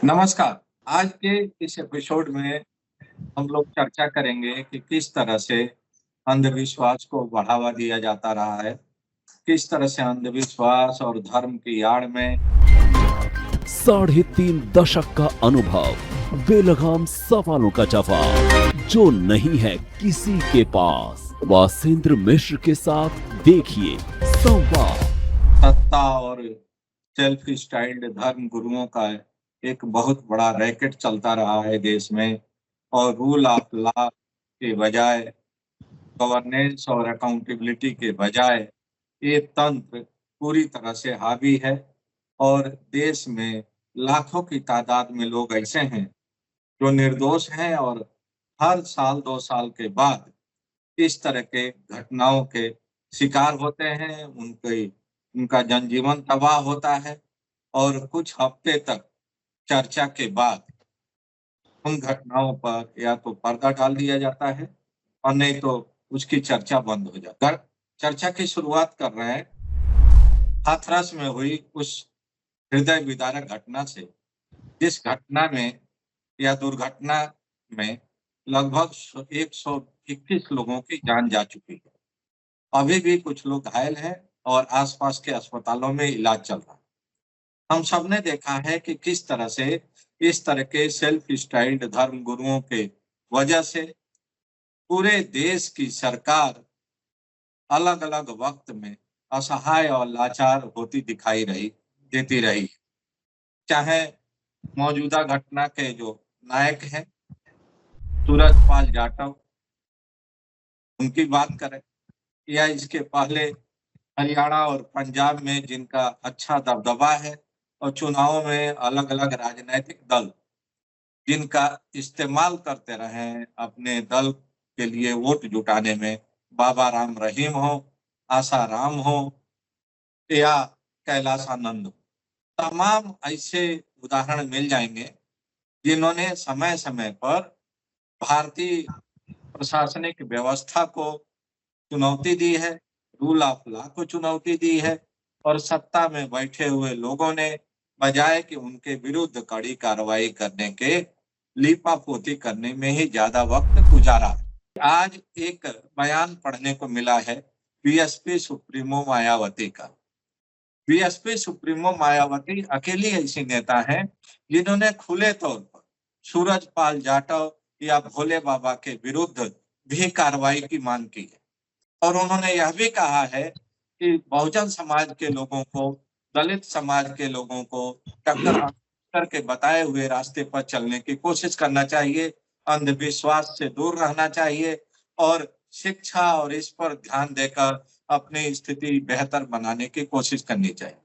नमस्कार। आज के इस एपिसोड में हम लोग चर्चा करेंगे कि किस तरह से अंधविश्वास को बढ़ावा दिया जाता रहा है, किस तरह से अंधविश्वास और धर्म की आड़ में 3.5 दशक का अनुभव, बेलगाम सवालों का जवाब जो नहीं है किसी के पास। वासेंद्र मिश्र के साथ देखिए संवाद। सत्ता और सेल्फ स्टाइल्ड धर्म गुरुओं का एक बहुत बड़ा रैकेट चलता रहा है देश में। और रूल ऑफ लॉ के बजाय, गवर्नेंस और अकाउंटेबिलिटी के बजाय ये तंत्र पूरी तरह से हावी है। और देश में लाखों की तादाद में लोग ऐसे हैं जो निर्दोष हैं और हर साल 2 साल के बाद इस तरह के घटनाओं के शिकार होते हैं। उनका जनजीवन तबाह होता है और कुछ हफ्ते तक चर्चा के बाद उन घटनाओं पर या तो पर्दा डाल दिया जाता है और नहीं तो उसकी चर्चा बंद हो जाती है। चर्चा की शुरुआत कर रहे हैं हाथरस में हुई उस हृदय विदारक घटना से, जिस घटना में या दुर्घटना में लगभग 121 लोगों की जान जा चुकी है। अभी भी कुछ लोग घायल हैं और आसपास के अस्पतालों में इलाज चल रहा है। हम सबने देखा है कि किस तरह से इस तरह के सेल्फ स्टाइल्ड धर्म गुरुओं के वजह से पूरे देश की सरकार अलग अलग वक्त में असहाय और लाचार होती दिखाई देती रही। चाहे मौजूदा घटना के जो नायक हैं सूरजपाल जाटव, उनकी बात करें, या इसके पहले हरियाणा और पंजाब में जिनका अच्छा दबदबा है और चुनावों में अलग अलग राजनीतिक दल जिनका इस्तेमाल करते रहे हैं अपने दल के लिए वोट जुटाने में, बाबा राम रहीम हो, आशा राम हो या कैलाश आनंद हो, तमाम ऐसे उदाहरण मिल जाएंगे जिन्होंने समय समय पर भारतीय प्रशासनिक व्यवस्था को चुनौती दी है, रूल ऑफ लॉ को चुनौती दी है। और सत्ता में बैठे हुए लोगों ने बजाय कि उनके विरुद्ध कड़ी कार्रवाई करने के लीपापोती करने में ही ज्यादा वक्त गुजारा। आज एक बयान पढ़ने को मिला है बीएसपी सुप्रीमो मायावती का। बीएसपी सुप्रीमो मायावती अकेली ऐसी नेता है जिन्होंने खुले तौर पर सूरजपाल जाटव या भोले बाबा के विरुद्ध भी कार्रवाई की मांग की है। और उन्होंने यह भी कहा है कि बहुजन समाज के लोगों को, दलित समाज के लोगों को टक्कर करके बताए हुए रास्ते पर चलने की कोशिश करना चाहिए, अंधविश्वास से दूर रहना चाहिए और शिक्षा और इस पर ध्यान देकर अपनी स्थिति बेहतर बनाने की कोशिश करनी चाहिए।